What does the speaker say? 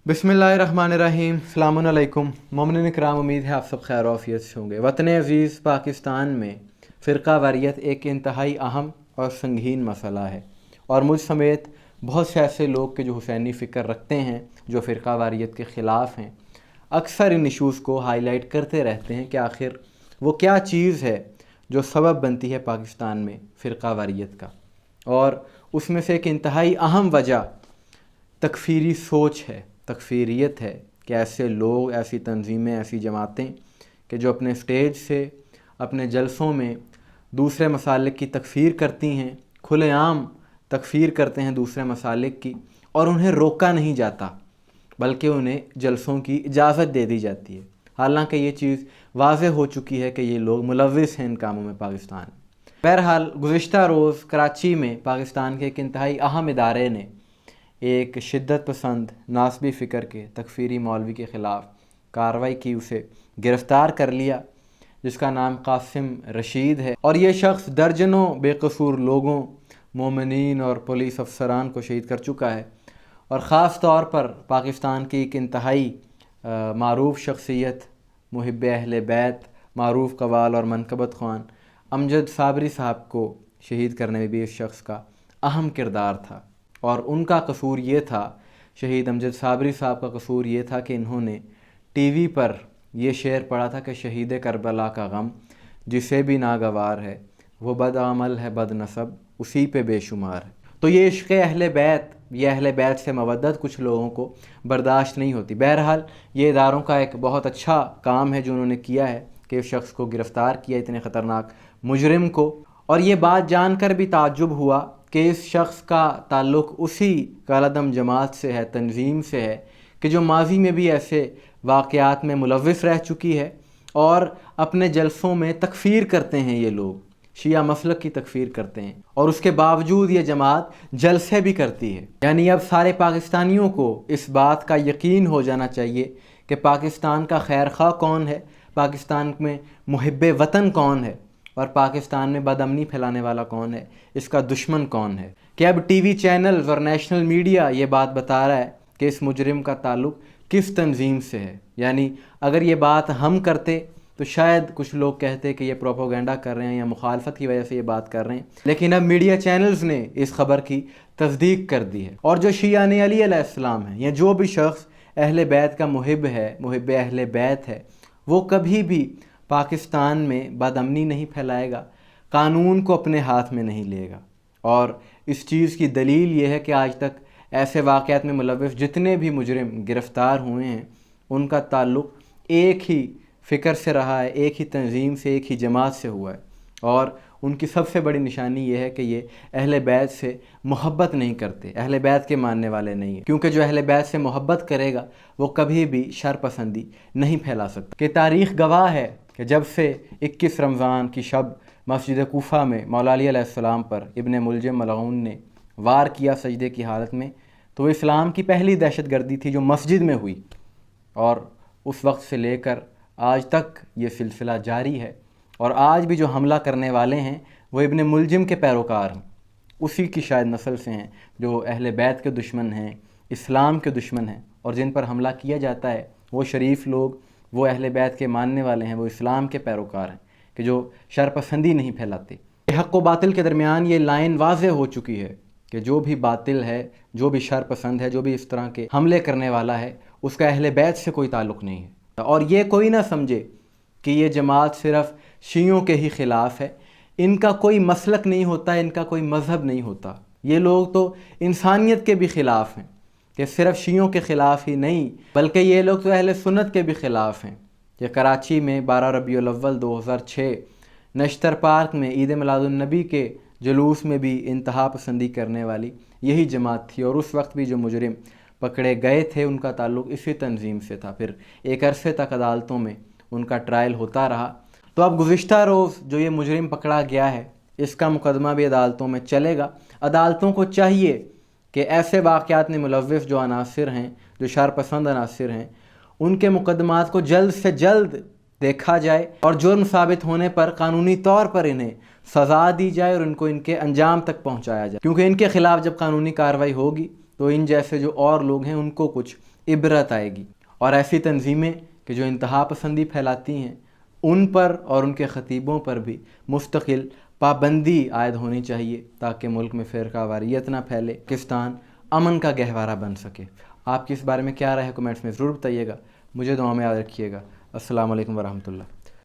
बिस्मिल्लाहिर्रहमानिर्रहीम, अस्सलामुन अलैकुम। मोमिनीन इकराम, उम्मीद है आप सब खैर आफियत से होंगे। वतन अज़ीज़ पाकिस्तान में फ़िरका वारियत एक इंतहाई अहम और संगीन मसला है, और मुझ समेत बहुत से ऐसे लोग के जो हुसैनी फ़िक्र रखते हैं, जो फ़िरका वारियत के ख़िलाफ़ हैं, अक्सर इन इशूज़ को हाईलाइट करते रहते हैं कि आखिर वो क्या चीज़ है जो सबब बनती है पाकिस्तान में फ़िरका वारियत का। और उसमें से एक इंतहाई अहम वजह तकफ़ीरी सोच है, तकफ़ीरियत है कि ऐसे लोग, ऐसी तंजीमें, ऐसी जमातें कि जो अपने स्टेज से, अपने जलसों में दूसरे मसालिक की तकफ़ीर करती हैं, खुलेआम तकफ़ीर करते हैं दूसरे मसालिक की, और उन्हें रोका नहीं जाता बल्कि उन्हें जलसों की इजाज़त दे दी जाती है। हालांकि ये चीज़ वाज़ेह हो चुकी है कि ये लोग मुलव्विस हैं इन कामों में पाकिस्तान। बहरहाल, गुज़िश्ता रोज़ कराची में पाकिस्तान के एक इंतहाई अहम इदारे ने एक शिद्दत पसंद नासबी फ़िक्र के तकफ़ीरी मौलवी के ख़िलाफ़ कार्रवाई की, उसे गिरफ़्तार कर लिया, जिसका नाम कासिम रशीद है। और ये शख्स दर्जनों बेकसूर लोगों, मोमिनीन और पुलिस अफसरान को शहीद कर चुका है। और ख़ास तौर पर पाकिस्तान की एक इंतहाई मारूफ़ शख्सियत, मुहिब्ब अहले बैत, मारूफ़ कवाल और मनकबत ख़्वान अमजद साबरी साहब को शहीद करने में भी इस शख्स का अहम किरदार था। और उनका कसूर ये था, शहीद अमजद साबरी साहब का कसूर ये था कि इन्होंने टीवी पर ये शेर पढ़ा था कि शहीद करबला का गम जिसे भी नागवार है, वो बदअमल है बदनसब उसी पे बेशुमार है। तो ये इश्क़ अहले बैत, ये अहले बैत से मवद्दत कुछ लोगों को बर्दाश्त नहीं होती। बहरहाल, ये इदारों का एक बहुत अच्छा काम है जो उन्होंने किया है कि इस शख्स को गिरफ़्तार किया, इतने ख़तरनाक मुजरिम को। और ये बात जानकर भी ताज्जुब हुआ कि इस शख्स का ताल्लुक़ उसी कालादम जमात से है, तंजीम से है कि जो माजी में भी ऐसे वाक़यात में मुलव्विस रह चुकी है, और अपने जलसों में तकफ़ीर करते हैं ये लोग, शिया मसलक की तकफ़ीर करते हैं, और उसके बावजूद ये जमात जलसे भी करती है। यानी अब सारे पाकिस्तानियों को इस बात का यकीन हो जाना चाहिए कि पाकिस्तान का खैर खा कौन है, पाकिस्तान में मुहिब्बे वतन कौन है, और पाकिस्तान में बदअमनी फैलाने वाला कौन है, इसका दुश्मन कौन है। कि अब टीवी चैनल्स और नेशनल मीडिया ये बात बता रहा है कि इस मुजरिम का ताल्लुक़ किस तंजीम से है। यानी अगर ये बात हम करते तो शायद कुछ लोग कहते कि ये प्रोपोगेंडा कर रहे हैं या मुखालफत की वजह से ये बात कर रहे हैं, लेकिन अब मीडिया चैनल्स ने इस खबर की तस्दीक कर दी है। और जो शियान अली अलैहिस्सलाम हैं, या जो भी शख्स अहले बैत का मुहिब है, मुहिब अहले बैत है, वो कभी भी पाकिस्तान में बदअमनी नहीं फैलाएगा, कानून को अपने हाथ में नहीं लेगा। और इस चीज़ की दलील ये है कि आज तक ऐसे वाक़यात में मुलव्विस जितने भी मुजरिम गिरफ़्तार हुए हैं, उनका ताल्लुक़ एक ही फ़िक्र से रहा है, एक ही तंजीम से, एक ही जमात से हुआ है। और उनकी सबसे बड़ी निशानी ये है कि ये अहले बैत से मोहब्बत नहीं करते, अहले बैत के मानने वाले नहीं हैं, क्योंकि जो अहले बैत से मोहब्बत करेगा वो कभी भी शर पसंदी नहीं फैला सकता। कि तारीख़ गवाह है कि जब से 21 रमज़ान की शब मस्जिद कूफा में मौला अली अलैहिस्सलाम पर इब्न मुलजिम मलऊन ने वार किया सजदे की हालत में, तो इस्लाम की पहली दहशत गर्दी थी जो मस्जिद में हुई। और उस वक्त से लेकर आज तक ये सिलसिला जारी है, और आज भी जो हमला करने वाले हैं वो इब्न मुलजिम के पैरोकार हैं, उसी की शायद नस्ल से हैं, जो अहले बैत के दुश्मन हैं, इस्लाम के दुश्मन हैं। और जिन पर हमला किया जाता है वो शरीफ लोग, वो अहले बैत के मानने वाले हैं, वो इस्लाम के पैरोकार हैं कि जो शरपसंदी नहीं फैलाते। हक़ व बातिल के दरमियान ये लाइन वाज़ेह हो चुकी है कि जो भी बातिल है, जो भी शरपसंद है, जो भी इस तरह के हमले करने वाला है, उसका अहले बैत से कोई ताल्लुक़ नहीं है। और ये कोई ना समझे कि ये जमात सिर्फ़ शियों के ही ख़िलाफ़ है, इनका कोई मसलक नहीं होता, इनका कोई मज़हब नहीं होता। ये लोग तो इंसानियत के भी ख़िलाफ़ हैं, कि सिर्फ़ शियों के ख़िलाफ़ ही नहीं, बल्कि ये लोग तो अहले सुन्नत के भी ख़िलाफ़ हैं। कि कराची में 12 रबीउल अव्वल 2006 नश्तर पार्क में ईद मिलादुन्नबी के जुलूस में भी इंतहा पसंदी करने वाली यही जमात थी। और उस वक्त भी जो मुजरिम पकड़े गए थे उनका ताल्लुक़ इसी तंजीम से था। फिर एक अरसे तक अदालतों में उनका ट्रायल होता रहा। तो अब गुज़िश्ता रोज़ जो ये मुजरिम पकड़ा गया है, इसका मुकदमा भी अदालतों में चलेगा। अदालतों को चाहिए कि ऐसे वाक़यात में मुलव्विस जो अनासिर हैं, जो शरपसंद अनासिर हैं, उनके मुकदमात को जल्द से जल्द देखा जाए, और जुर्म साबित होने पर कानूनी तौर पर इन्हें सज़ा दी जाए और इनको इनके अंजाम तक पहुँचाया जाए। क्योंकि इनके ख़िलाफ़ जब कानूनी कार्रवाई होगी तो इन जैसे जो और लोग हैं उनको कुछ इबरत आएगी। और ऐसी तंजीमें कि जो इंतहा पसंदी फैलाती हैं उन पर और उनके ख़तीबों पर भी मुस्तकिल पाबंदी आयद होनी चाहिए ताकि मुल्क में फ़िरक़ावारियत ना फैले, पाकिस्तान अमन का गहवारा बन सके। आपकी इस बारे में क्या राय है, कमेंट्स में ज़रूर बताइएगा। मुझे दुआ में याद रखिएगा। अस्सलाम वालेकुम वरहमतुल्लाह।